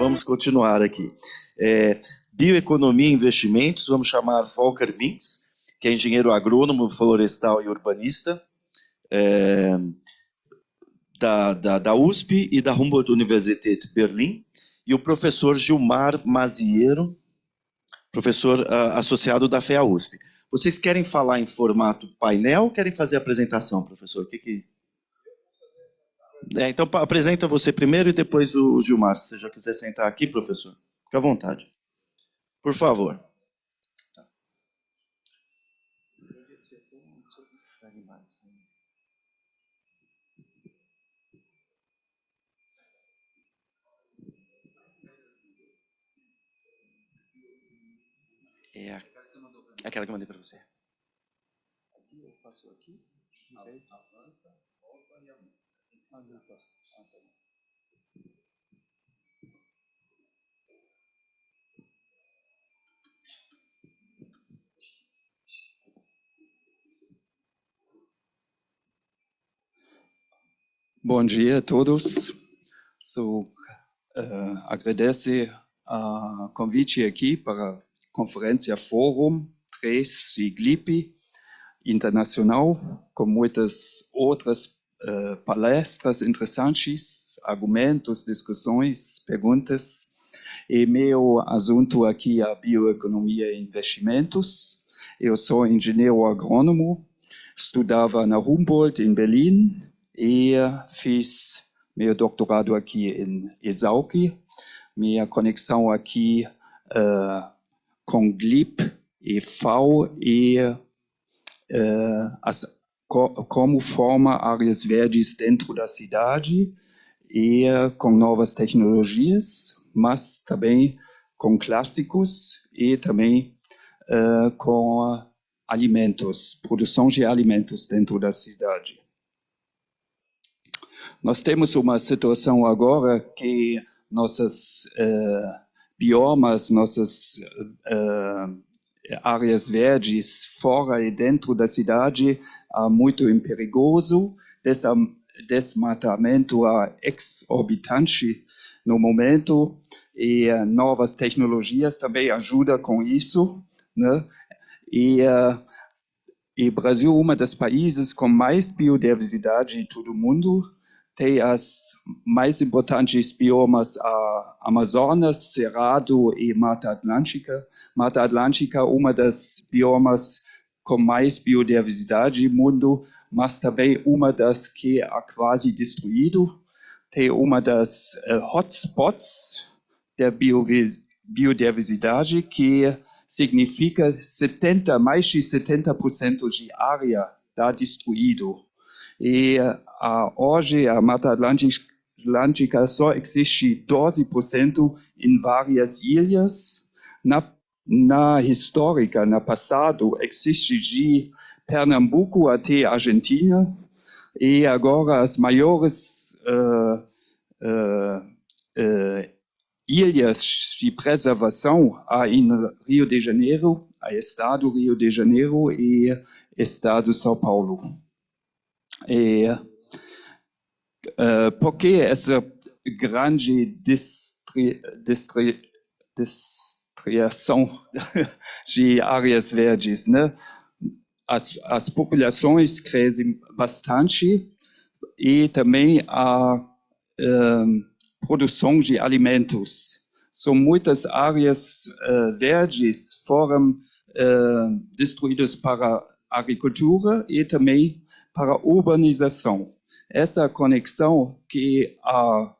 vamos continuar aqui. Bioeconomia e investimentos, vamos chamar Volker Mintz, que é engenheiro agrônomo, florestal e urbanista, da USP e da Humboldt-Universität Berlim, e o professor Gilmar Maziero, professor associado da FEA-USP. Vocês querem falar em formato painel ou querem fazer a apresentação, professor? Então, apresenta você primeiro e depois o Gilmar, se você já quiser sentar aqui, professor. Fique à vontade. Por favor. É aquela que eu mandei para você. Aqui eu faço aqui. Avança, volta e aumenta. Bom dia a todos. Agradeço o convite aqui para a Conferência Fórum 3 de GLIP Internacional, com muitas outras palestras interessantes, argumentos, discussões, perguntas. E meu assunto aqui é a bioeconomia e investimentos. Eu sou engenheiro agrônomo, estudava na Humboldt, em Berlim, e fiz meu doutorado aqui em Exalc. Minha conexão aqui com GLIP e FAO e como forma áreas verdes dentro da cidade e com novas tecnologias, mas também com clássicos e também com alimentos, produção de alimentos dentro da cidade. Nós temos uma situação agora que nossas biomas, nossas áreas verdes fora e dentro da cidade muito perigoso, desmatamento exorbitante no momento e novas tecnologias também ajudam com isso, né? E o Brasil é um dos países com mais biodiversidade de todo o mundo. Tem as mais importantes biomas, a Amazonas, Cerrado e Mata Atlântica. Mata Atlântica é uma das biomas com mais biodiversidade no mundo, mas também uma das que é quase destruído. Tem uma das hotspots da biodiversidade, que significa mais de 70% de área está destruído. E hoje a Mata Atlântica só existe 12% em várias ilhas. Na histórica, no passado, existe de Pernambuco até Argentina, e agora as maiores ilhas de preservação há em Rio de Janeiro, a Estado Rio de Janeiro e Estado São Paulo. E por que essa grande destruição de áreas verdes, né? As populações crescem bastante e também a produção de alimentos. São muitas áreas verdes foram destruídas para a agricultura e também para a urbanização. Essa conexão que a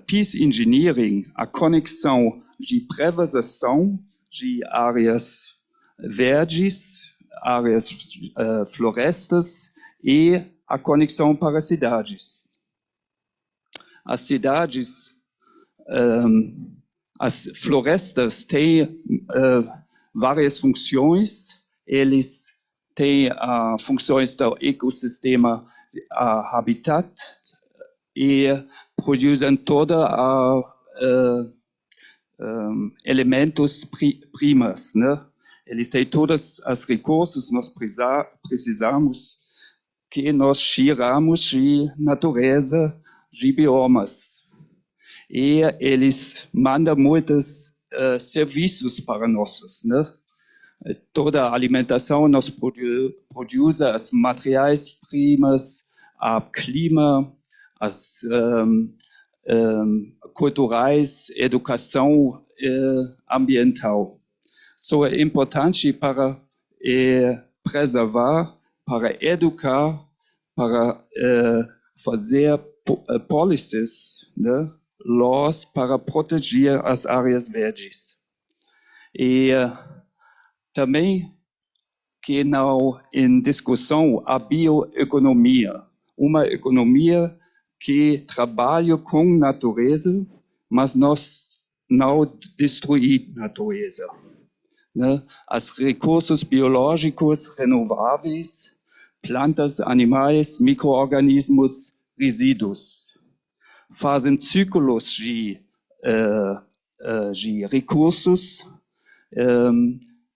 Peace Engineering, a conexão de preservação de áreas verdes, áreas florestas e a conexão para cidades. As cidades, as florestas têm várias funções. Eles têm funções do ecossistema, habitat, e produzem elementos primos, né? Eles têm todos os recursos que nós precisamos, que nós tiramos de natureza, de biomas. e eles mandam muitos serviços para nós, né? Toda a alimentação nós produz as matérias-primas, o clima, as culturais, educação ambiental. Isso é importante para preservar, para educar, para fazer policies, né? Laws para proteger as áreas verdes. E também que não em discussão a bioeconomia, uma economia que trabalha com natureza, mas nós não destruir natureza, né? Os recursos biológicos renováveis, plantas, animais, micro-organismos, resíduos, fazem ciclos de recursos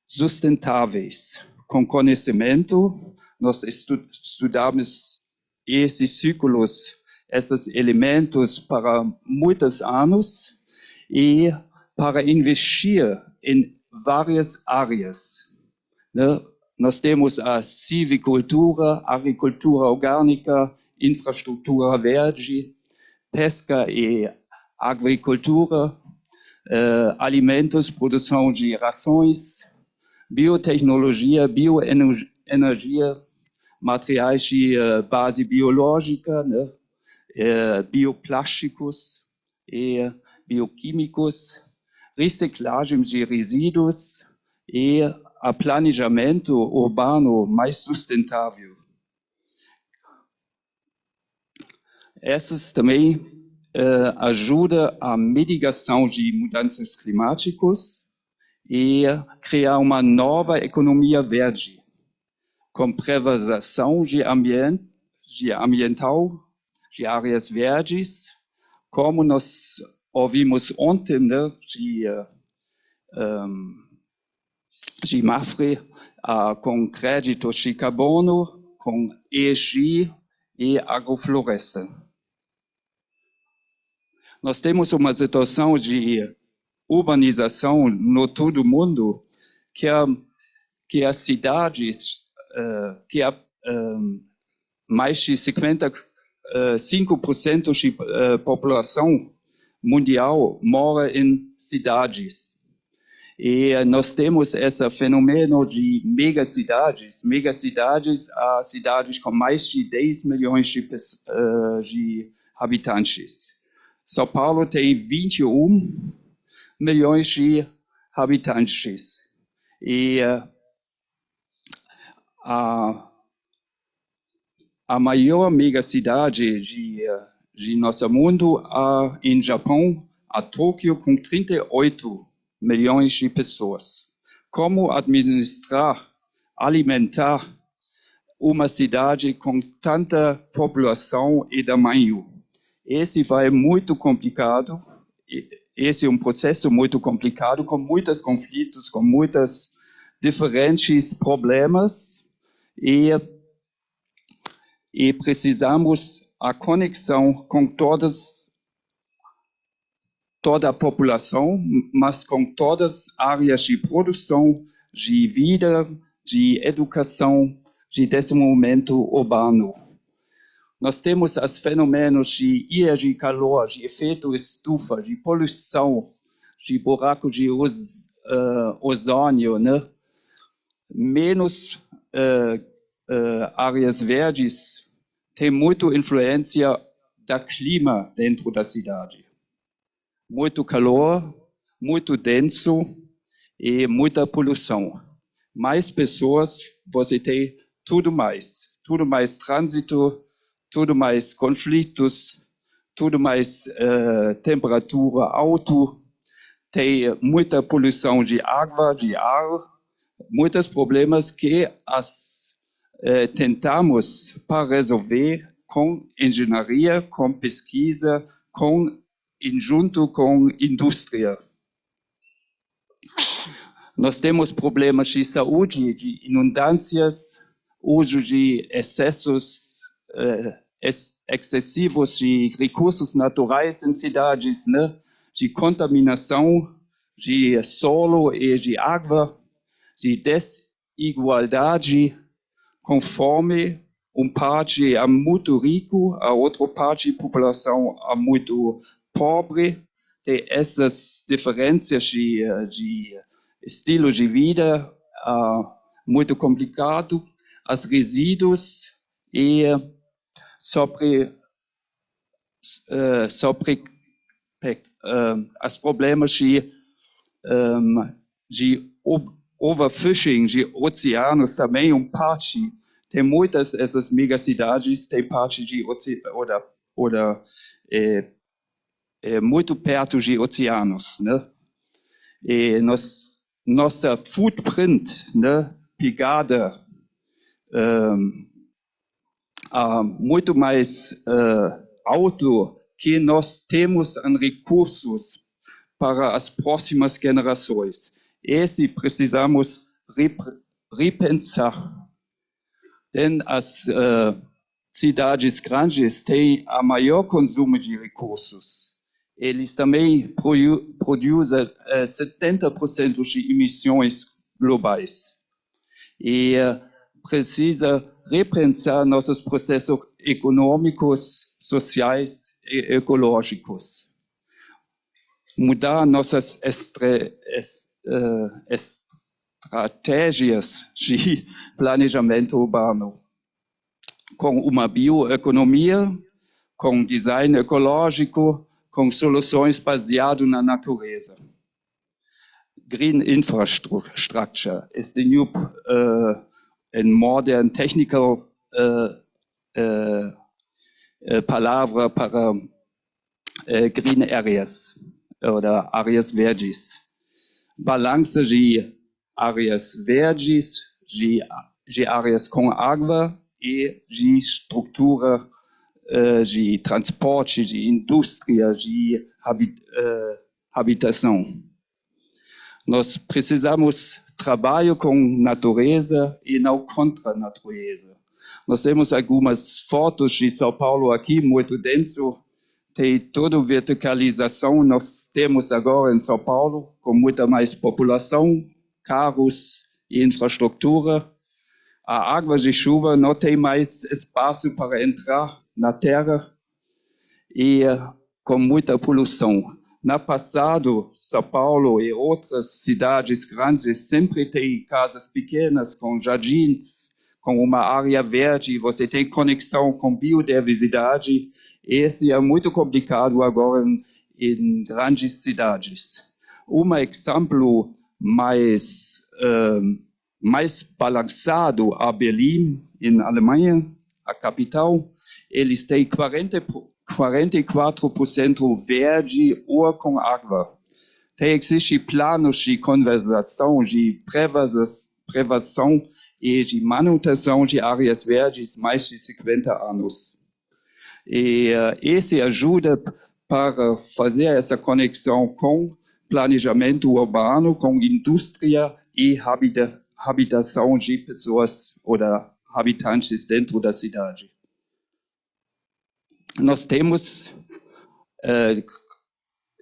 sustentáveis. Com conhecimento, nós estudamos esses ciclos, esses elementos para muitos anos e para investir em várias áreas, né? Nós temos a silvicultura, agricultura orgânica, infraestrutura verde, pesca e agricultura, alimentos, produção de rações, biotecnologia, bioenergia, materiais de base biológica, né? Bioplásticos e bioquímicos, reciclagem de resíduos e a planejamento urbano mais sustentável. Essas também ajudam a mitigação de mudanças climáticas e criar uma nova economia verde, com preservação de ambiental, de áreas verdes, como nós ouvimos ontem, né, de Mafre, com créditos de carbono, com ESG e agrofloresta. Nós temos uma situação de urbanização no todo o mundo, que as cidades, que mais de 55% de população mundial mora em cidades. E nós temos esse fenômeno de megacidades, a cidades com mais de 10 milhões de habitantes. São Paulo tem 21 milhões de habitantes. E a maior megacidade de nosso mundo em Japão, a Tóquio, com 38 milhões de pessoas. Como administrar, alimentar uma cidade com tanta população e tamanho? Esse vai muito complicado. Esse é um processo muito complicado, com muitos conflitos, com muitos diferentes problemas, e precisamos a conexão com toda a população, mas com todas as áreas de produção, de vida, de educação, de desenvolvimento urbano. Nós temos os fenômenos de ilha de calor, de efeito estufa, de poluição, de buraco de ozônio, né? Menos áreas verdes tem muita influência do clima dentro da cidade. Muito calor, muito denso e muita poluição. Mais pessoas, você tem tudo mais trânsito, tudo mais conflitos, tudo mais temperatura alta, tem muita poluição de água, de ar, muitos problemas que tentamos para resolver com engenharia, com pesquisa, junto com indústria. Nós temos problemas de saúde, de inundâncias, uso de excessos excessivos de recursos naturais em cidades, né? De contaminação de solo e de água, de desigualdade, conforme parte é muito rico, a outra parte da população é muito pobre. Tem essas diferenças de estilo de vida muito complicado, os resíduos e sobre os problemas de overfishing de oceanos também, parte, tem muitas essas megacidades, tem parte de muito perto de oceanos, né? E nossa footprint, né, pegada muito mais alto que nós temos em recursos para as próximas gerações. Esse precisamos repensar. Denn as cidades grandes têm a maior consumo de recursos. Eles também produzem 70% de emissões globais. E precisa repensar nossos processos econômicos, sociais e ecológicos. Mudar nossas estratégias de planejamento urbano, com uma bioeconomia, com design ecológico, com soluções baseadas na natureza. Green infrastructure is the new and modern technical palavra para green areas oder áreas verdes. Balança de áreas verdes, de áreas com água e de estrutura de transporte, de indústria, de habitação. Nós precisamos trabalhar com natureza e não contra a natureza. Nós temos algumas fotos de São Paulo aqui, muito denso. Tem toda a verticalização nós temos agora em São Paulo, com muita mais população, carros e infraestrutura. A água de chuva não tem mais espaço para entrar na terra e com muita poluição. No passado, São Paulo e outras cidades grandes sempre têm casas pequenas com jardins, com uma área verde, você tem conexão com biodiversidade. Esse é muito complicado agora em grandes cidades. Exemplo mais balançado é Berlim, em Alemanha, a capital. Eles têm 44% verde ou com água. Existem planos de conservação, de prevenção e de manutenção de áreas verdes mais de 50 anos. E esse ajuda para fazer essa conexão com planejamento urbano, com indústria e habitação de pessoas ou habitantes dentro da cidade. Nós temos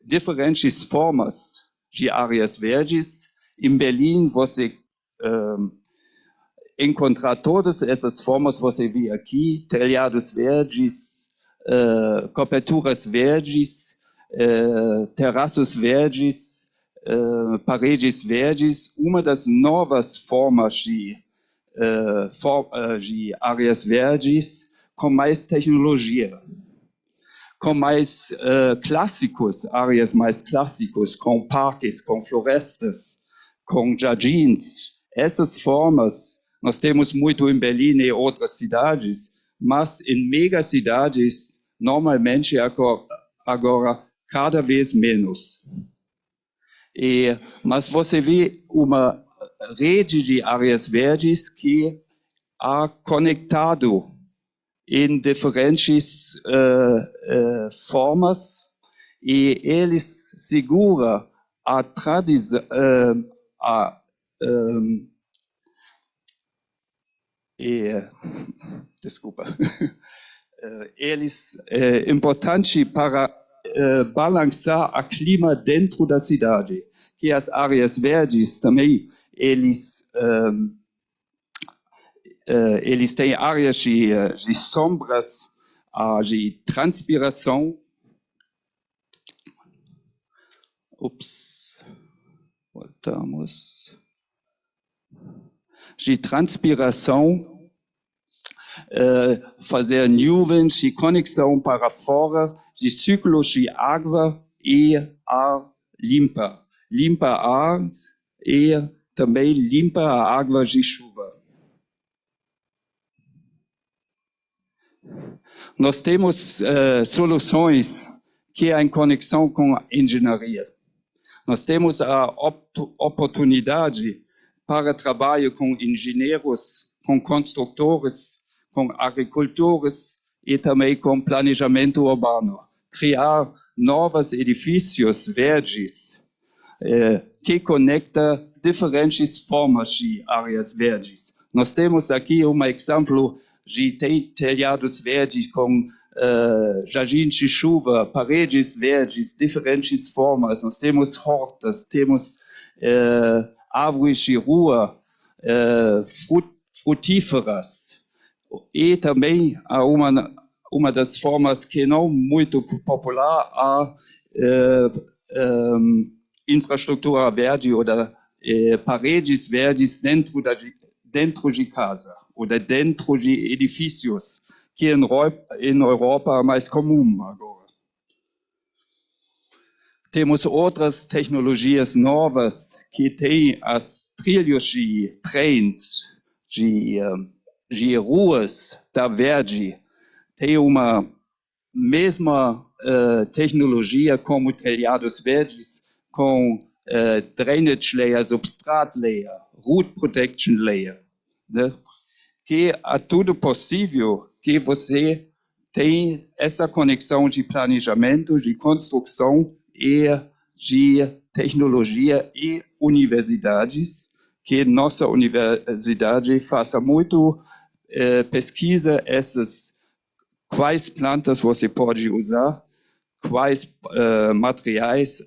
diferentes formas de áreas verdes. Em Berlim, você encontra todas essas formas, você vê aqui, telhados verdes, coberturas verdes, terraços verdes, paredes verdes. Uma das novas formas de áreas verdes com mais tecnologia, com mais áreas mais clássicas, com parques, com florestas, com jardins. Essas formas nós temos muito em Berlim e outras cidades, mas em megacidades, normalmente agora cada vez menos. Mas você vê uma rede de áreas verdes que é conectado em diferentes formas e eles seguram a tradição, desculpa, eles é importante para balançar o clima dentro da cidade, que as áreas verdes também, eles têm áreas de sombras, de transpiração. Voltamos. De transpiração, fazer nuvens de conexão para fora, de ciclos de água e ar limpa. Limpa ar e também limpa a água de chuva. Nós temos soluções que é em conexão com a engenharia. Nós temos a oportunidade para trabalhar com engenheiros, com construtores, com agricultores e também com planejamento urbano. Criar novos edifícios verdes que conectam diferentes formas de áreas verdes. Nós temos aqui um exemplo de telhados verdes com jardins de chuva, paredes verdes, diferentes formas. Nós temos hortas, temos árvores de rua, frutíferas. E também há uma das formas que não muito popular, a infraestrutura verde ou paredes verdes dentro de casa ou dentro de edifícios, que em Europa é mais comum agora. Temos outras tecnologias novas que têm as trilhos de trens, de ruas da verde, tem uma mesma tecnologia como telhados verdes, com drainage layer, substrate layer, root protection layer, né? Que é tudo possível que você tem essa conexão de planejamento, de construção e de tecnologia e universidades, que nossa universidade faça muito pesquisa quais plantas você pode usar, quais materiais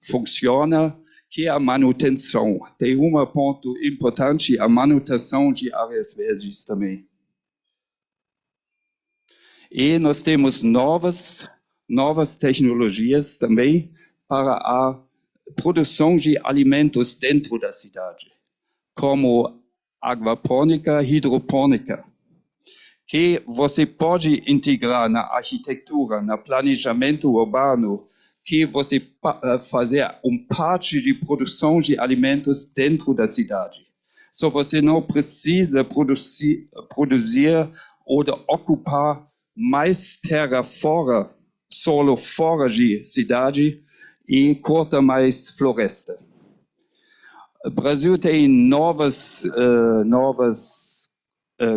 funcionam, que é a manutenção. Tem ponto importante, a manutenção de áreas verdes também. E nós temos novas tecnologias também para a produção de alimentos dentro da cidade, como aquapônica, hidropônica, que você pode integrar na arquitetura, no planejamento urbano, que você fazer parte de produção de alimentos dentro da cidade. Só você não precisa produzir ou ocupar mais terra solo fora de cidade e corta mais floresta. O Brasil tem novas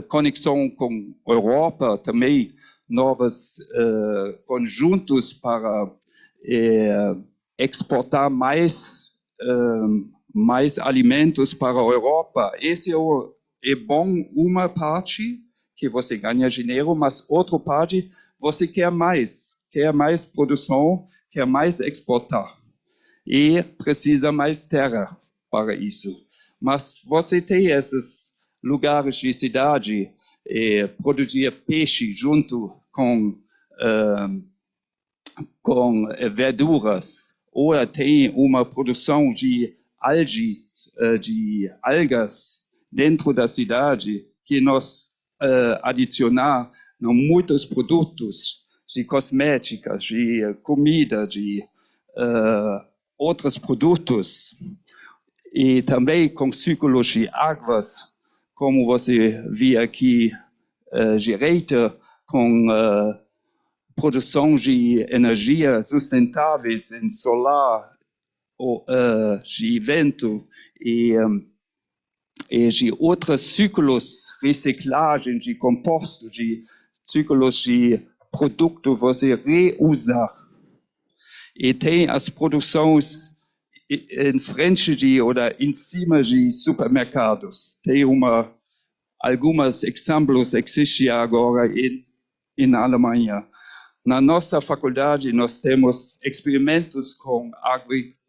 conexão com a Europa também, novos conjuntos para exportar mais alimentos para a Europa. Esse é bom, uma parte que você ganha dinheiro, mas outra parte você quer mais produção, quer mais exportar e precisa mais terra para isso. Mas você tem esses lugares de cidade, produzir peixe junto com verduras, ou tem uma produção de algas dentro da cidade que nós adicionar muitos produtos de cosméticas, de comida, de outros produtos, e também com ciclos de águas, como você vê aqui direita, com produção de energia sustentáveis em solar, de vento e de outros ciclos, reciclagem de composto, de ciclos de produto você reusa. E tem as produções em frente ou em cima de supermercados. Tem alguns exemplos que existem agora em na Alemanha. Na nossa faculdade, nós temos experimentos com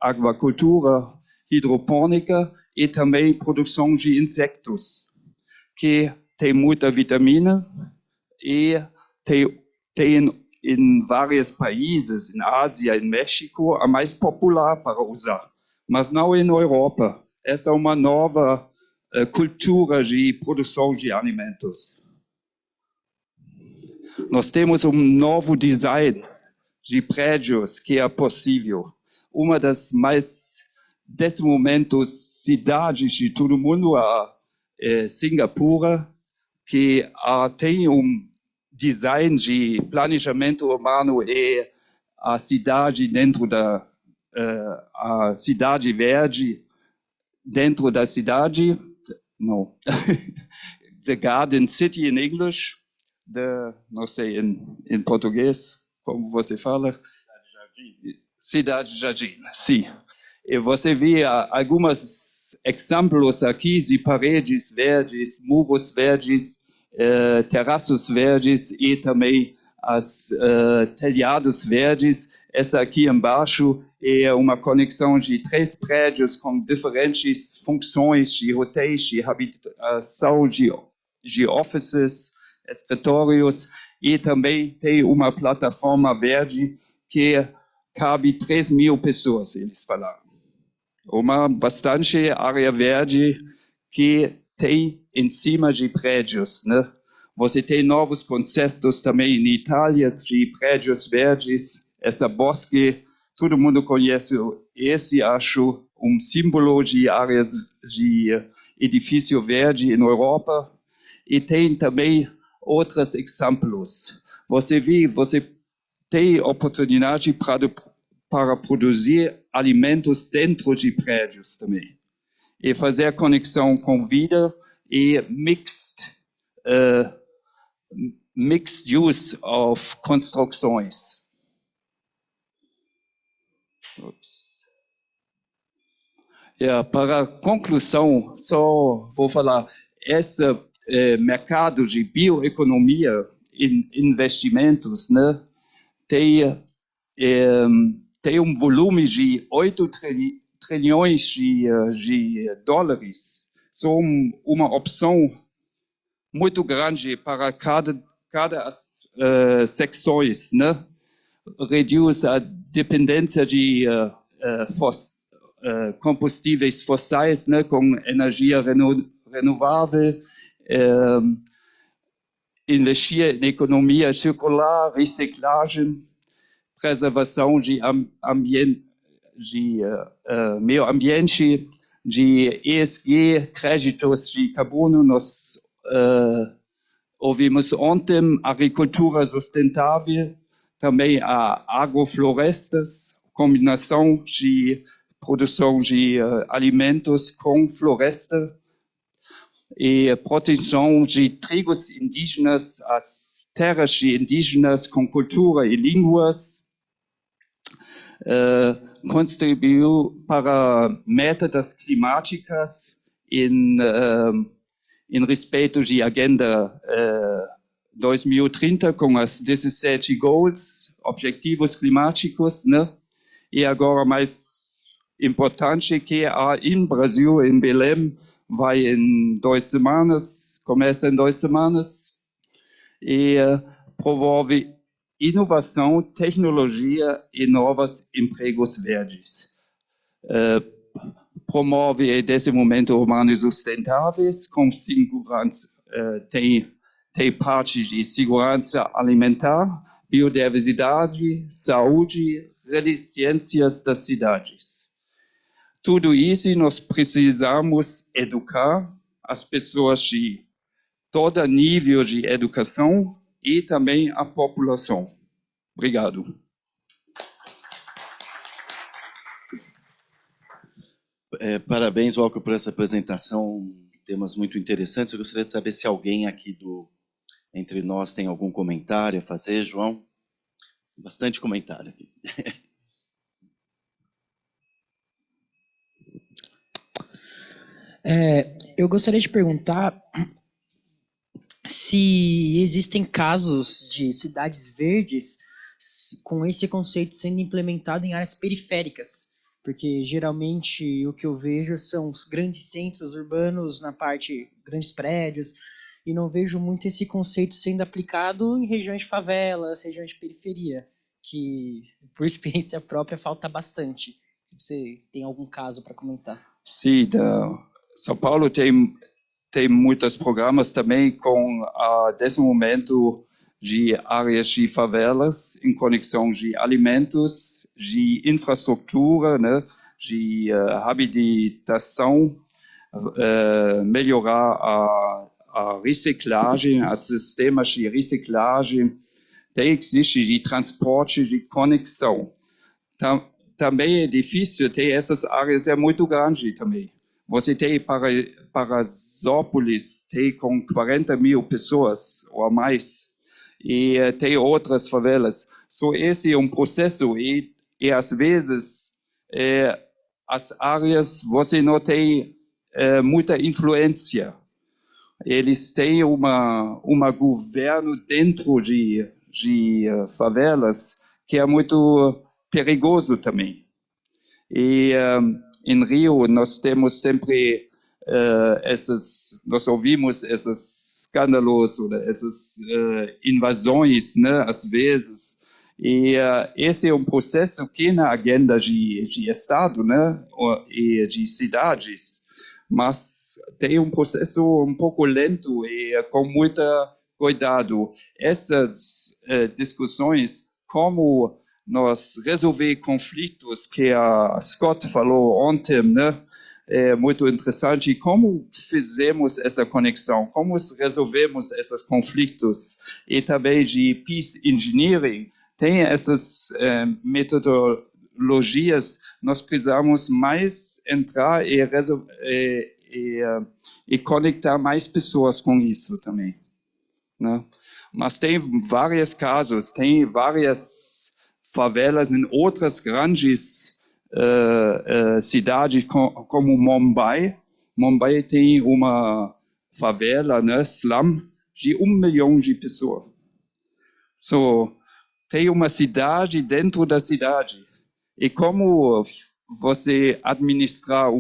agricultura hidropônica e também produção de insectos, que tem muita vitamina e tem em vários países, na Ásia e no México, a mais popular para usar, mas não na Europa. Essa é uma nova cultura de produção de alimentos. Nós temos novo design de prédios que é possível. Uma das mais, desse momento, cidades de todo mundo é Singapura, que tem design de planejamento urbano e a cidade dentro da a cidade verde dentro da cidade. No. The Garden City in English. Não sei em português como você fala. Cidade Jardim, sim. E você vê alguns exemplos aqui de paredes verdes, muros verdes, terraços verdes e também telhados verdes. Essa aqui embaixo é uma conexão de 3 prédios com diferentes funções de hotéis, de habitação, de offices, escritórios, e também tem uma plataforma verde que cabe 3.000 pessoas, eles falaram. Uma bastante área verde que tem em cima de prédios, né? Você tem novos conceitos também em Itália de prédios verdes. Essa bosque, todo mundo conhece esse, acho, símbolo de áreas de edifício verde na Europa. E tem também outros exemplos. Você tem oportunidade para produzir alimentos dentro de prédios também. E fazer conexão com vida e mixed use of construções. Para conclusão, só vou falar, esse mercado de bioeconomia em investimentos, né, tem volume de 8 trilhões de dólares. São uma opção muito grande para cada secções, né? Reduz a dependência de combustíveis fósseis, né, com energia renovável, investir em economia circular, reciclagem, preservação de meio ambiente, de ESG, créditos de carbono. Nós ouvimos ontem agricultura sustentável, também a agroflorestas, combinação de produção de alimentos com floresta e proteção de tribos indígenas, as terras de indígenas com cultura e línguas, contribuiu para metas climáticas em respeito de agenda 2030 com as 17 goals, objetivos climáticos, né? E agora mais importante que em Brasil, em Belém, vai em 2 semanas, começa em 2 semanas, e promove inovação, tecnologia e novos empregos verdes. Promove desenvolvimento urbano sustentáveis com segurança, tem parte de segurança alimentar, biodiversidade, saúde, resiliências das cidades. Tudo isso nós precisamos educar as pessoas de todo nível de educação e também a população. Obrigado. Parabéns, Walker, por essa apresentação, temas muito interessantes. Eu gostaria de saber se alguém aqui entre nós tem algum comentário a fazer, João. Bastante comentário aqui. Eu gostaria de perguntar se existem casos de cidades verdes com esse conceito sendo implementado em áreas periféricas, porque geralmente o que eu vejo são os grandes centros urbanos na parte, grandes prédios, e não vejo muito esse conceito sendo aplicado em regiões de favelas, regiões de periferia, que por experiência própria falta bastante. Se você tem algum caso para comentar. Sim, São Paulo tem muitos programas também com desenvolvimento de áreas de favelas em conexão de alimentos, de infraestrutura, né, de habitação, melhorar a reciclagem, os sistemas de reciclagem, existe de transporte, de conexão. Também é difícil ter essas áreas, é muito grande também. Você tem Paraisópolis, tem com 40 mil pessoas ou mais, e tem outras favelas. Esse é um processo e às vezes as áreas você não tem muita influência. Eles têm governo dentro de favelas que é muito perigoso também. E em Rio nós temos sempre nós ouvimos esses escândalos ou essas invasões, né, às vezes. E esse é um processo que na agenda de Estado, né, e de cidades, mas tem um processo um pouco lento e com muito cuidado. Essas discussões, como nós resolver conflitos, que a Scott falou ontem, né? É muito interessante. Como fizemos essa conexão? Como resolvemos esses conflitos? E também de peace engineering. Tem essas metodologias. Nós precisamos mais entrar e conectar mais pessoas com isso também, né? Mas tem vários casos, tem várias favelas em outras grandes cidades como Mumbai. Mumbai tem uma favela, né, slum, de 1 milhão de pessoas. Tem uma cidade dentro da cidade. E como você administrar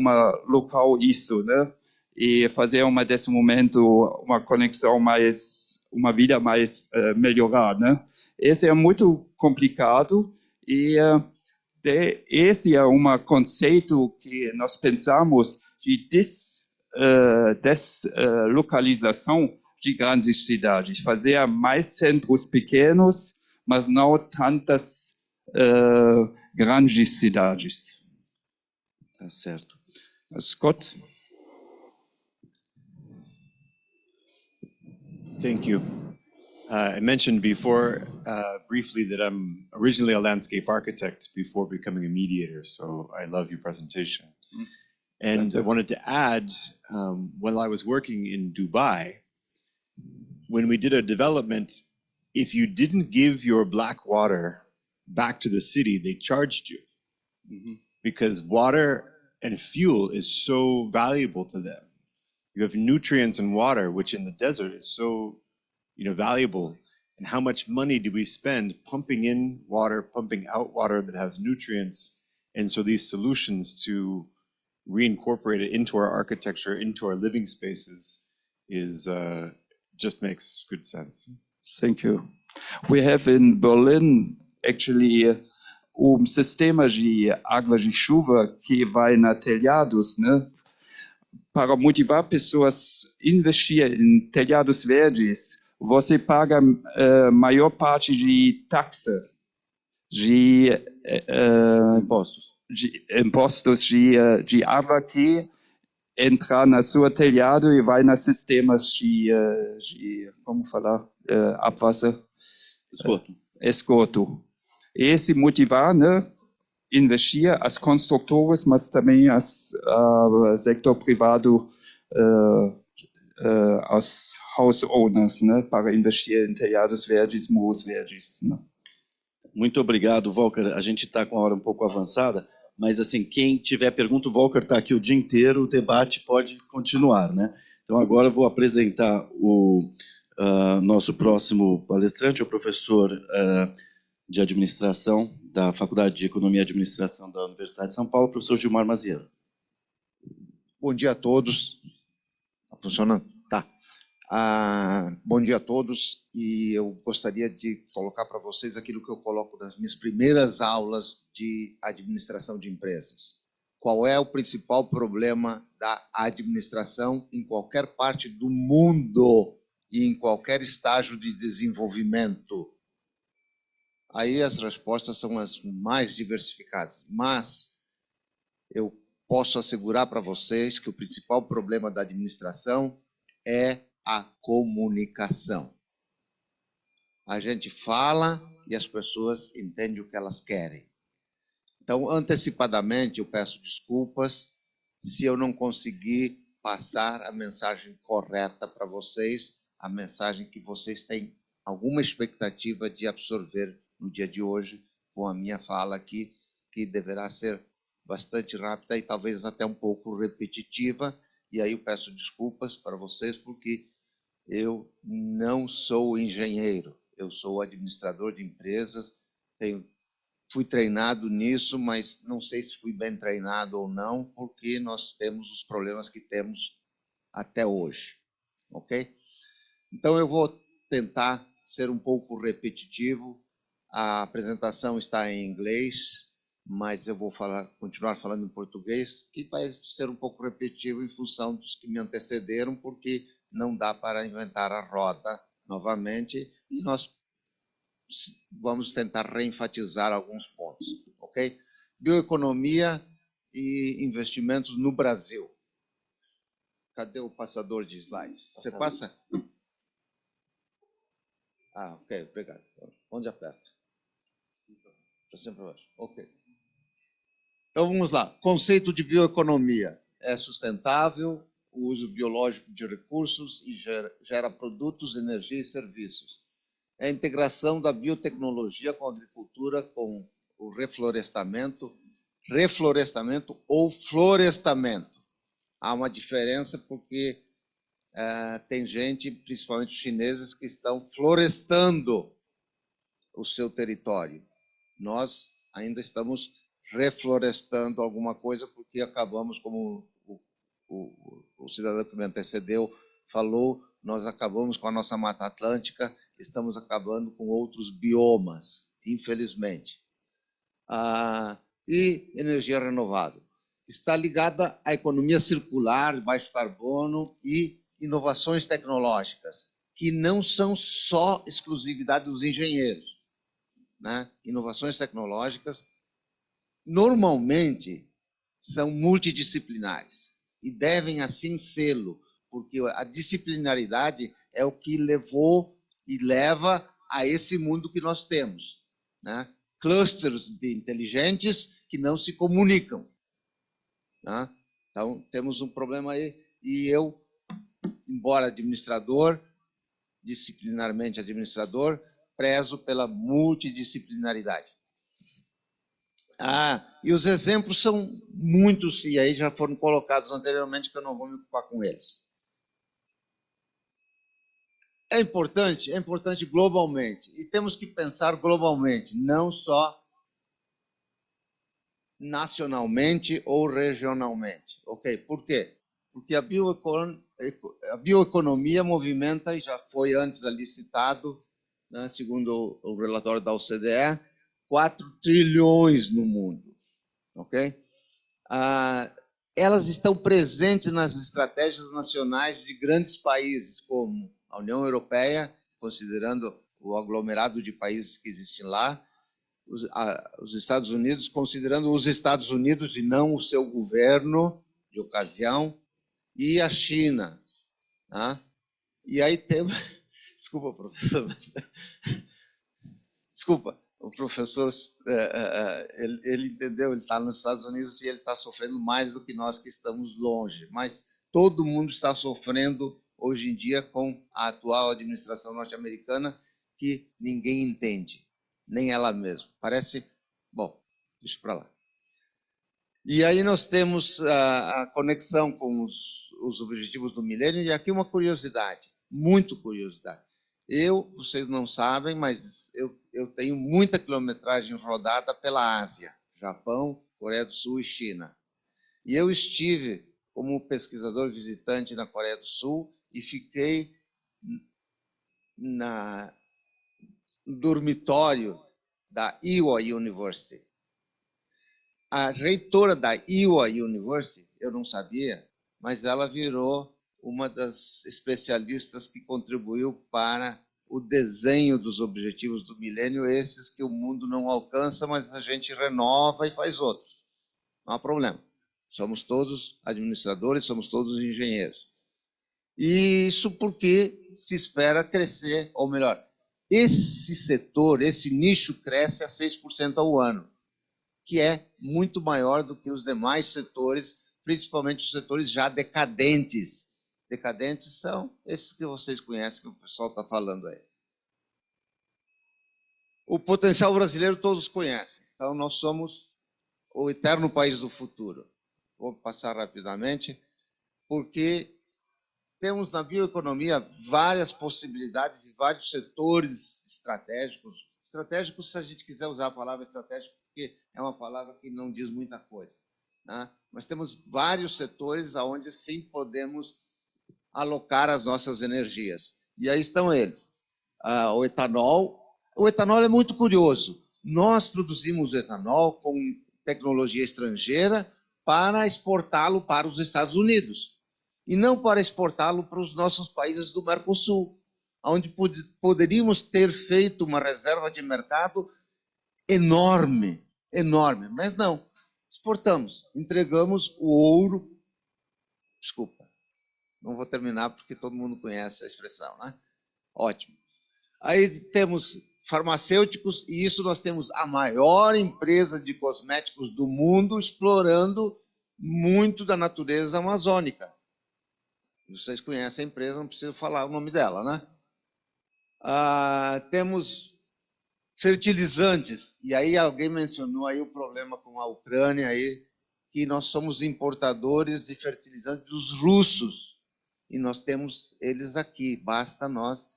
local isso, né? E fazer desse momento uma conexão uma vida mais melhorada, né? Esse é muito complicado e esse é conceito que nós pensamos de deslocalização de grandes cidades, fazer mais centros pequenos, mas não tantas grandes cidades. Tá certo. Scott? Thank you. I mentioned before briefly that I'm originally a landscape architect before becoming a mediator, so I love your presentation. And I wanted to add, while I was working in Dubai, when we did a development, if you didn't give your black water back to the city, they charged you. Because water and fuel is so valuable to them. You have nutrients in water, which in the desert is so valuable. And how much money do we spend pumping in water, pumping out water that has nutrients? And so these solutions to reincorporate it into our architecture, into our living spaces, is just makes good sense. Thank you. We have in Berlin actually sistema de água de chuva que vai na telhados, né? Para motivar pessoas a investir em telhados verdes, você paga maior parte de taxa, de impostos de água que entra na sua telhado e vai nos sistemas de como falar, abwasser, esgoto. Esse motivar, né, investir as construtoras, mas também o setor privado, os house owners, né, para investir em telhados verdes, muros verdes, né. Muito obrigado, Volker. A gente está com a hora um pouco avançada, mas assim, quem tiver pergunta, o Volker está aqui o dia inteiro, o debate pode continuar, né? Então agora eu vou apresentar o Nosso próximo palestrante é o professor de administração da Faculdade de Economia e Administração da Universidade de São Paulo, professor Gilmar Maziero. Bom dia a todos. Tá funcionando? Tá. Bom dia a todos, e eu gostaria de colocar para vocês aquilo que eu coloco nas minhas primeiras aulas de administração de empresas. Qual é o principal problema da administração em qualquer parte do mundo e em qualquer estágio de desenvolvimento? Aí as respostas são as mais diversificadas, mas eu posso assegurar para vocês que o principal problema da administração é a comunicação. A gente fala e as pessoas entendem o que elas querem. Então, antecipadamente, eu peço desculpas se eu não conseguir passar a mensagem correta para vocês, a mensagem que vocês têm alguma expectativa de absorver no dia de hoje, com a minha fala aqui, que deverá ser bastante rápida e talvez até um pouco repetitiva. E aí eu peço desculpas para vocês, porque eu não sou engenheiro, eu sou administrador de empresas, fui treinado nisso, mas não sei se fui bem treinado ou não, porque nós temos os problemas que temos até hoje, ok? Então eu vou tentar ser um pouco repetitivo. A apresentação está em inglês, mas eu vou continuar falando em português, que vai ser um pouco repetitivo em função dos que me antecederam, porque não dá para inventar a roda novamente, e nós vamos tentar reenfatizar alguns pontos, ok? Bioeconomia e investimentos no Brasil. Cadê o passador de slides? Você passa? Ok, obrigado. Onde aperta? Para sempre abaixo. Ok. Então vamos lá. Conceito de bioeconomia. É sustentável, o uso biológico de recursos e gera produtos, energia e serviços. É a integração da biotecnologia com a agricultura, com o reflorestamento ou florestamento. Há uma diferença porque tem gente, principalmente os chineses, que estão florestando o seu território. Nós ainda estamos reflorestando alguma coisa, porque acabamos, como o cidadão que me antecedeu falou, nós acabamos com a nossa Mata Atlântica, estamos acabando com outros biomas, infelizmente. E energia renovável. Está ligada à economia circular, baixo carbono e inovações tecnológicas, que não são só exclusividade dos engenheiros, né? Inovações tecnológicas normalmente são multidisciplinares e devem assim sê-lo, porque a disciplinaridade é o que levou e leva a esse mundo que nós temos, né? Clusters de inteligentes que não se comunicam, né? Então, temos um problema aí, e eu, embora administrador, disciplinarmente administrador, prezo pela multidisciplinaridade. E os exemplos são muitos, e aí já foram colocados anteriormente, que eu não vou me ocupar com eles. É importante globalmente, e temos que pensar globalmente, não só nacionalmente ou regionalmente. Ok? Por quê? Porque a bioeconomia movimenta, e já foi antes ali citado, né, segundo o relatório da OCDE, 4 trilhões no mundo. Ok? Elas estão presentes nas estratégias nacionais de grandes países, como a União Europeia, considerando o aglomerado de países que existem lá, os Estados Unidos, considerando os Estados Unidos e não o seu governo de ocasião, e a China. Tá? E aí temos... Desculpa, professor. Desculpa, o professor, ele entendeu, ele está nos Estados Unidos e ele está sofrendo mais do que nós que estamos longe. Mas todo mundo está sofrendo hoje em dia com a atual administração norte-americana, que ninguém entende, nem ela mesma. Parece... Bom, deixa para lá. E aí nós temos a conexão com os objetivos do milênio, e aqui uma curiosidade. muito curiosidade. Vocês não sabem, mas eu tenho muita quilometragem rodada pela Ásia, Japão, Coreia do Sul e China. E eu estive como pesquisador visitante na Coreia do Sul e fiquei no dormitório da Ewha University. A reitora da Ewha University, eu não sabia, mas ela virou uma das especialistas que contribuiu para o desenho dos objetivos do milênio, esses que o mundo não alcança, mas a gente renova e faz outros. Não há problema. Somos todos administradores, somos todos engenheiros. E isso porque se espera crescer, ou melhor, esse setor, esse nicho cresce a 6% ao ano, que é muito maior do que os demais setores, principalmente os setores já decadentes. Decadentes são esses que vocês conhecem, que o pessoal está falando aí. O potencial brasileiro todos conhecem. Então, nós somos o eterno país do futuro. Vou passar rapidamente, porque temos na bioeconomia várias possibilidades e vários setores estratégicos. Estratégicos, se a gente quiser usar a palavra estratégico, porque é uma palavra que não diz muita coisa, né? Mas temos vários setores onde sim podemos alocar as nossas energias. E aí estão eles. O etanol. O etanol é muito curioso. Nós produzimos etanol com tecnologia estrangeira para exportá-lo para os Estados Unidos. E não para exportá-lo para os nossos países do Mercosul, onde poderíamos ter feito uma reserva de mercado enorme, enorme. Mas não, exportamos, entregamos o ouro. Desculpa, não vou terminar porque todo mundo conhece a expressão, né? Ótimo. Aí temos farmacêuticos, e isso nós temos a maior empresa de cosméticos do mundo explorando muito da natureza amazônica. Vocês conhecem a empresa, não preciso falar o nome dela, né? Temos fertilizantes, e aí alguém mencionou aí o problema com a Ucrânia, aí, que nós somos importadores de fertilizantes dos russos, e nós temos eles aqui, basta nós,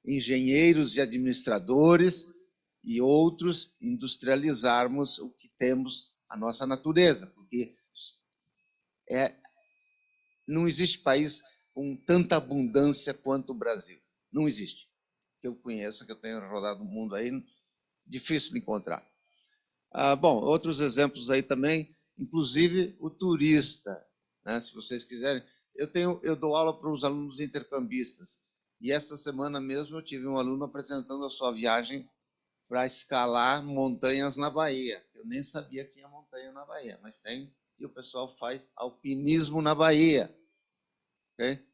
engenheiros e administradores e outros, industrializarmos o que temos, a nossa natureza, porque não existe país com tanta abundância quanto o Brasil. Não existe. Que eu conheço, que eu tenho rodado o mundo aí, difícil de encontrar. Bom, outros exemplos aí também, inclusive o turista, né? Se vocês quiserem. Eu dou aula para os alunos intercambistas, e essa semana mesmo eu tive um aluno apresentando a sua viagem para escalar montanhas na Bahia. Eu nem sabia que tinha montanha na Bahia, mas tem, e o pessoal faz alpinismo na Bahia. Okay?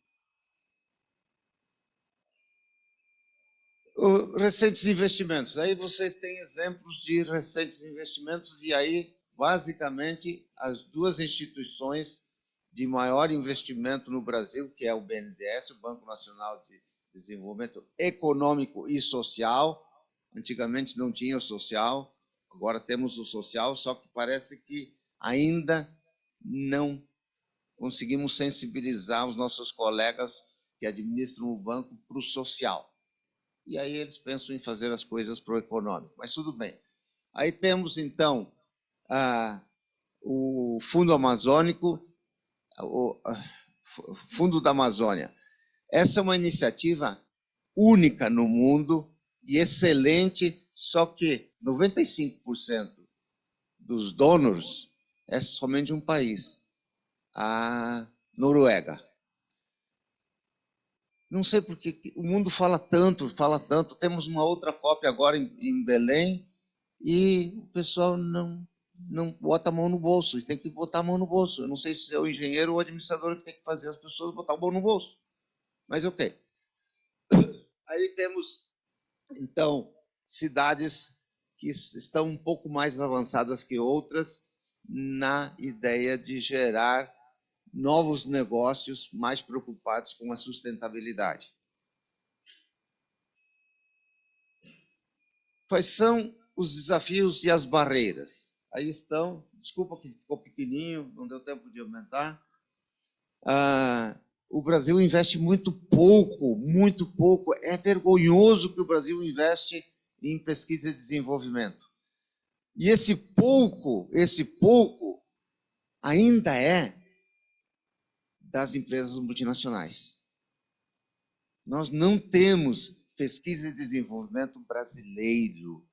Recentes investimentos. Aí vocês têm exemplos de recentes investimentos, e aí, basicamente, as duas instituições de maior investimento no Brasil, que é o BNDES, o Banco Nacional de Desenvolvimento Econômico e Social. Antigamente não tinha o social, agora temos o social, só que parece que ainda não conseguimos sensibilizar os nossos colegas que administram o banco para o social. E aí eles pensam em fazer as coisas para o econômico, mas tudo bem. Aí temos, então, o Fundo Amazônico, o Fundo da Amazônia. Essa é uma iniciativa única no mundo e excelente, só que 95% dos donors é somente um país, a Noruega. Não sei por que o mundo fala tanto. Temos uma outra cópia agora em Belém e o pessoal não bota a mão no bolso. E tem que botar a mão no bolso. Eu não sei se é o engenheiro ou o administrador que tem que fazer as pessoas botar a mão no bolso. Mas ok. Aí temos, então, cidades que estão um pouco mais avançadas que outras na ideia de gerar novos negócios mais preocupados com a sustentabilidade. Quais são os desafios e as barreiras? Aí estão, desculpa que ficou pequenininho, não deu tempo de aumentar. o Brasil investe muito pouco, muito pouco. É vergonhoso que o Brasil investe em pesquisa e desenvolvimento. E esse pouco ainda é das empresas multinacionais. Nós não temos pesquisa e desenvolvimento brasileiro.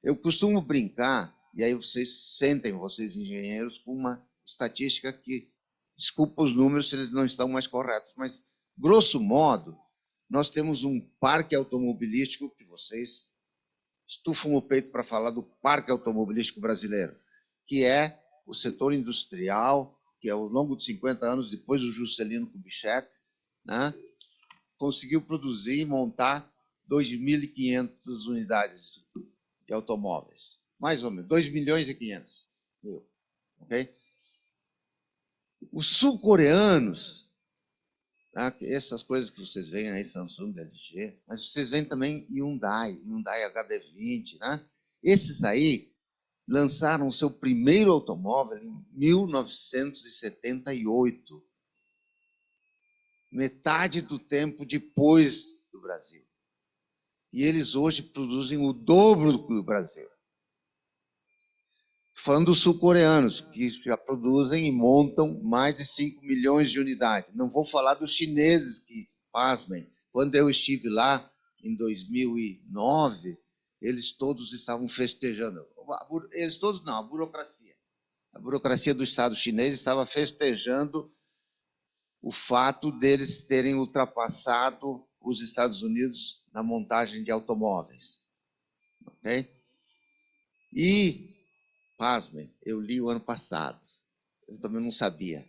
Eu costumo brincar, e aí vocês sentem, vocês engenheiros, com uma estatística que, desculpa os números se eles não estão mais corretos, mas, grosso modo, nós temos um parque automobilístico que vocês estufam o peito para falar do parque automobilístico brasileiro, que é o setor industrial, que ao longo de 50 anos, depois do Juscelino Kubitschek, né, conseguiu produzir e montar 2.500 unidades de automóveis. Mais ou menos, 2.500.000. Okay? Os sul-coreanos, tá, essas coisas que vocês veem aí, Samsung, LG, mas vocês veem também Hyundai HB20, né? Esses aí lançaram o seu primeiro automóvel em 1978. Metade do tempo depois do Brasil. E eles hoje produzem o dobro do Brasil. Falando dos sul-coreanos, que já produzem e montam mais de 5 milhões de unidades. Não vou falar dos chineses que, pasmem, quando eu estive lá em 2009, eles todos estavam festejando. Eles todos não, a burocracia. A burocracia do Estado chinês estava festejando o fato deles terem ultrapassado os Estados Unidos na montagem de automóveis. Okay? E, pasmem, eu li o ano passado, eu também não sabia,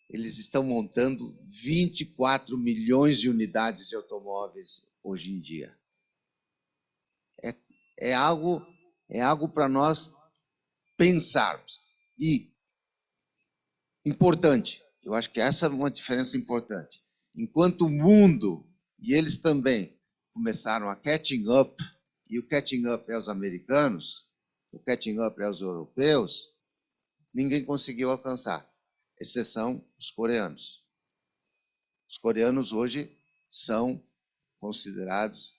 eles estão montando 24 milhões de unidades de automóveis hoje em dia. É algo para nós pensarmos. E, importante, eu acho que essa é uma diferença importante. Enquanto o mundo, e eles também, começaram a catching up, e o catching up é os americanos, o catching up é os europeus, ninguém conseguiu alcançar, exceção os coreanos. Os coreanos hoje são considerados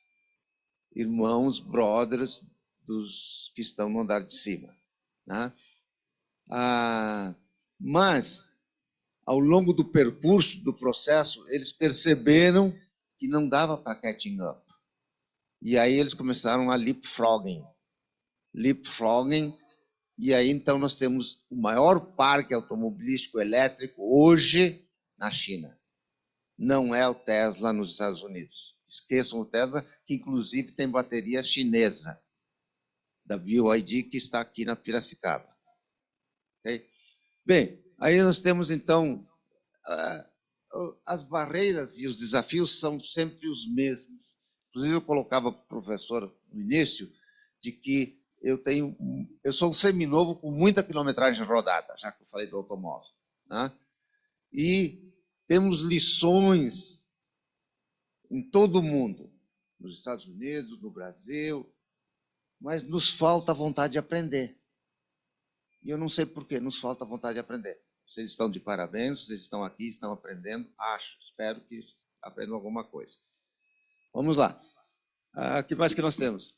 irmãos, brothers, dos que estão no andar de cima. Né? Mas, ao longo do percurso, do processo, eles perceberam que não dava para catching up. E aí eles começaram a leapfrogging. E aí então nós temos o maior parque automobilístico elétrico hoje na China. Não é o Tesla nos Estados Unidos. Esqueçam o Tesla, que inclusive tem bateria chinesa, da BYD, que está aqui na Piracicaba. Okay? Bem, aí nós temos então as barreiras e os desafios são sempre os mesmos. Inclusive eu colocava para o professor no início de que eu sou um seminovo com muita quilometragem rodada, já que eu falei do automóvel. Né? E temos lições em todo o mundo, nos Estados Unidos, no Brasil, mas nos falta vontade de aprender. E eu não sei por que nos falta vontade de aprender. Vocês estão de parabéns, vocês estão aqui, estão aprendendo, espero que aprendam alguma coisa. Vamos lá. O que mais que nós temos?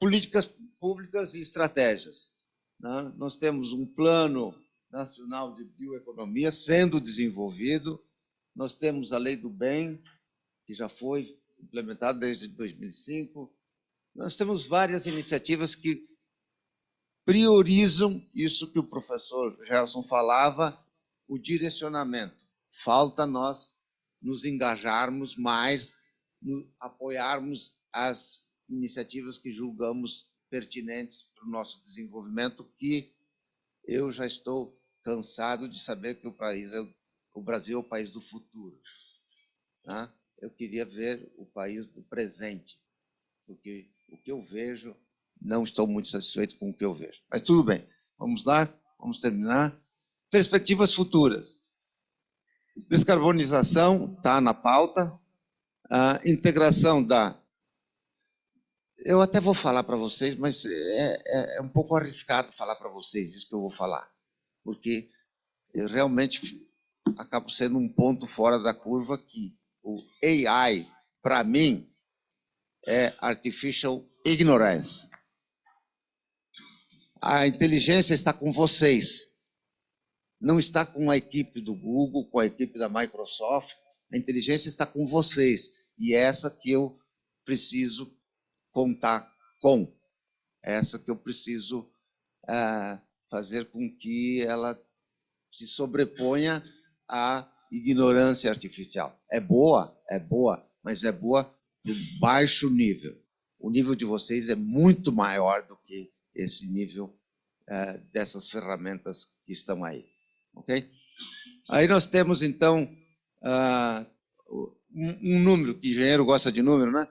Políticas públicas e estratégias. Né? Nós temos um plano nacional de bioeconomia sendo desenvolvido, nós temos a Lei do Bem, que já foi implementada desde 2005, nós temos várias iniciativas que priorizam isso que o professor Gelson falava, o direcionamento. Falta nós nos engajarmos mais, apoiarmos as iniciativas que julgamos pertinentes para o nosso desenvolvimento, que eu já estou cansado de saber que o Brasil é o país do futuro. Tá? Eu queria ver o país do presente, porque o que eu vejo, não estou muito satisfeito com o que eu vejo. Mas tudo bem, vamos lá, vamos terminar. Perspectivas futuras. Descarbonização está na pauta. A integração eu até vou falar para vocês, mas é um pouco arriscado falar para vocês isso que eu vou falar, porque eu realmente acabo sendo um ponto fora da curva que o AI, para mim, é Artificial Ignorance. A inteligência está com vocês, não está com a equipe do Google, com a equipe da Microsoft, a inteligência está com vocês, e é essa que eu preciso contar com, é essa que eu preciso fazer com que ela se sobreponha à ignorância artificial. É boa, mas é boa de baixo nível. O nível de vocês é muito maior do que esse nível dessas ferramentas que estão aí. Ok? Aí nós temos, então, um número, que engenheiro gosta de número, né?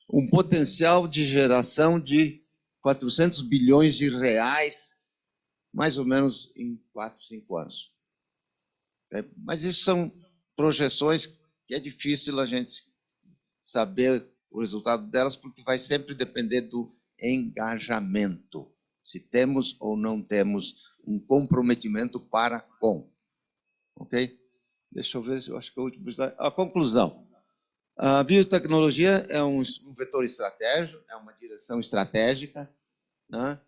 Um potencial de geração de 400 bilhões de reais, mais ou menos em 4, 5 anos. Mas isso são projeções que é difícil a gente saber o resultado delas, porque vai sempre depender do engajamento. Se temos ou não temos um comprometimento para com. Ok? Deixa eu ver, eu acho que é o último slide. A conclusão. A biotecnologia é um vetor estratégico, é uma direção estratégica, né,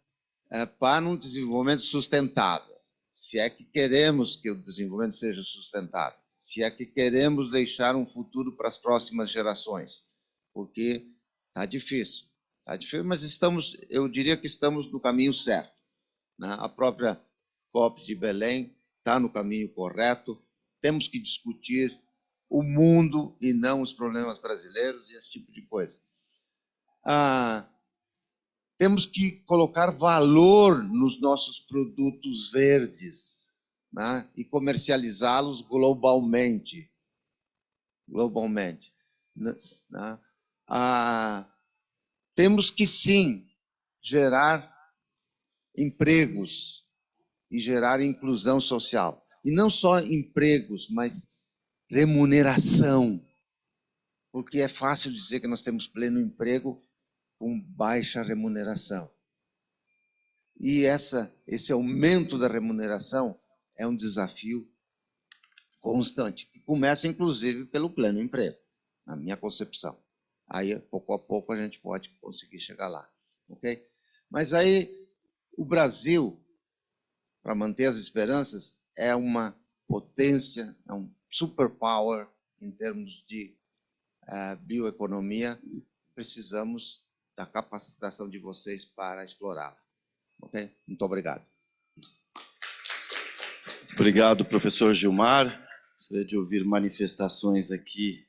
para um desenvolvimento sustentável. Se é que queremos que o desenvolvimento seja sustentável, se é que queremos deixar um futuro para as próximas gerações, porque está difícil, mas eu diria que estamos no caminho certo, né? A própria COP de Belém está no caminho correto. Temos que discutir o mundo e não os problemas brasileiros e esse tipo de coisa. Temos que colocar valor nos nossos produtos verdes, né, e comercializá-los globalmente. Né? Temos que, sim, gerar empregos e gerar inclusão social. E não só empregos, mas remuneração. Porque é fácil dizer que nós temos pleno emprego com baixa remuneração. E esse aumento da remuneração é um desafio constante, que começa, inclusive, pelo pleno emprego, na minha concepção. Aí, pouco a pouco, a gente pode conseguir chegar lá. Okay? Mas aí, o Brasil, para manter as esperanças, é uma potência, é um superpower em termos de bioeconomia. Precisamos da capacitação de vocês para explorá-la. Ok? Muito obrigado. Obrigado, professor Gilmar. Gostaria de ouvir manifestações aqui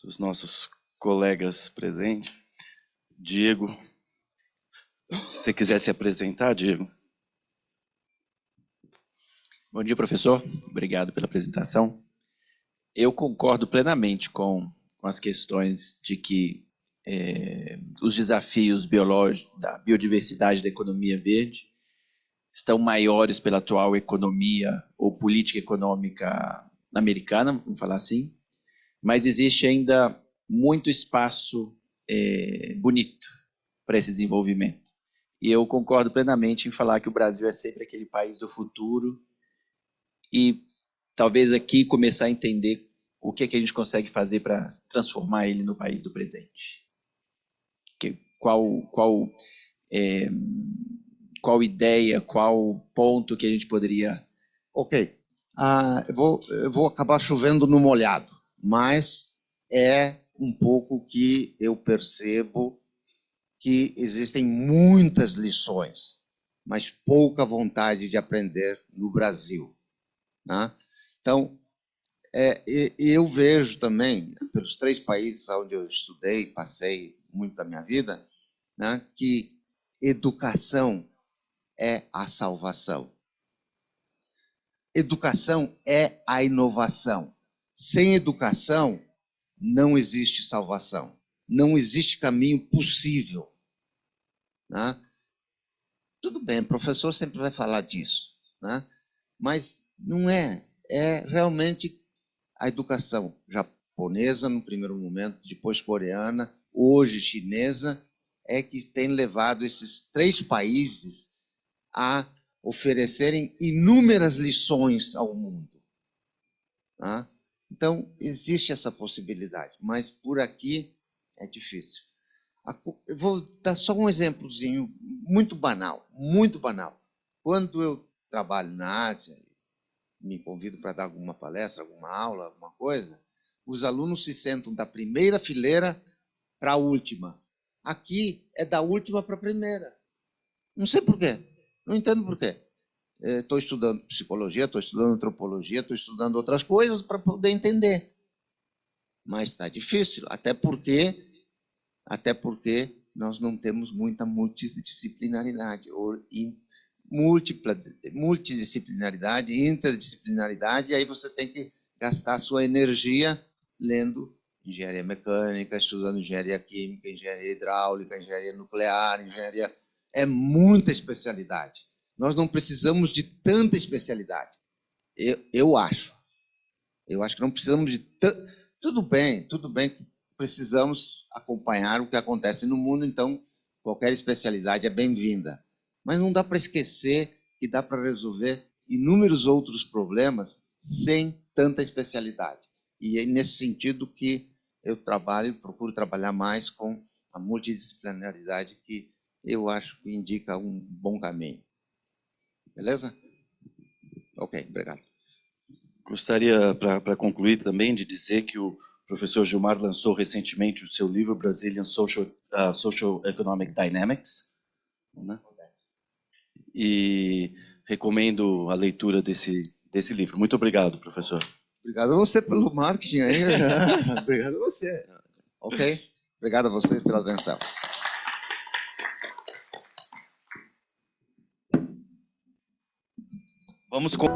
dos nossos colegas presentes. Diego, se você quiser se apresentar, Diego. Bom dia, professor. Obrigado pela apresentação. Eu concordo plenamente com as questões de que os desafios biológicos, da biodiversidade da economia verde estão maiores pela atual economia ou política econômica americana, vamos falar assim, mas existe ainda muito espaço bonito para esse desenvolvimento. E eu concordo plenamente em falar que o Brasil é sempre aquele país do futuro e talvez aqui começar a entender o que é que a gente consegue fazer para transformar ele no país do presente. Qual ideia, qual ponto que a gente poderia... Ok. Eu vou acabar chovendo no molhado, mas é um pouco que eu percebo que existem muitas lições, mas pouca vontade de aprender no Brasil. Né? Então, eu vejo também, pelos 3 países onde eu estudei, passei muito da minha vida, né, que educação é a salvação. Educação é a inovação. Sem educação, não existe salvação. Não existe caminho possível. Né? Tudo bem, o professor sempre vai falar disso, né? Mas não é. É realmente a educação japonesa, no primeiro momento, depois coreana, hoje chinesa, é que tem levado esses 3 países a oferecerem inúmeras lições ao mundo. Tá? Então, existe essa possibilidade, mas por aqui é difícil. Eu vou dar só um exemplozinho muito banal, muito banal. Quando eu trabalho na Ásia, me convido para dar alguma palestra, alguma aula, alguma coisa, os alunos se sentam da primeira fileira para a última. Aqui é da última para a primeira. Não sei por quê, não entendo por quê. Estou estudando psicologia, estou estudando antropologia, estou estudando outras coisas para poder entender. Mas está difícil, até porque nós não temos muita multidisciplinaridade, ou multidisciplinaridade, interdisciplinaridade, e aí você tem que gastar a sua energia lendo engenharia mecânica, estudando engenharia química, engenharia hidráulica, engenharia nuclear, engenharia... É muita especialidade. Nós não precisamos de tanta especialidade. Eu acho. Eu acho que não precisamos de tanta... Tudo bem, precisamos acompanhar o que acontece no mundo, então qualquer especialidade é bem-vinda. Mas não dá para esquecer que dá para resolver inúmeros outros problemas sem tanta especialidade. E é nesse sentido que eu procuro trabalhar mais com a multidisciplinaridade, que eu acho que indica um bom caminho. Beleza? Ok, obrigado. Gostaria, para concluir também, de dizer que o professor Gilmar lançou recentemente o seu livro Brazilian Social Economic Dynamics, né? E recomendo a leitura desse livro. Muito obrigado, professor. Obrigado a você pelo marketing aí. Obrigado a você. Ok? Obrigado a vocês pela atenção. Vamos com...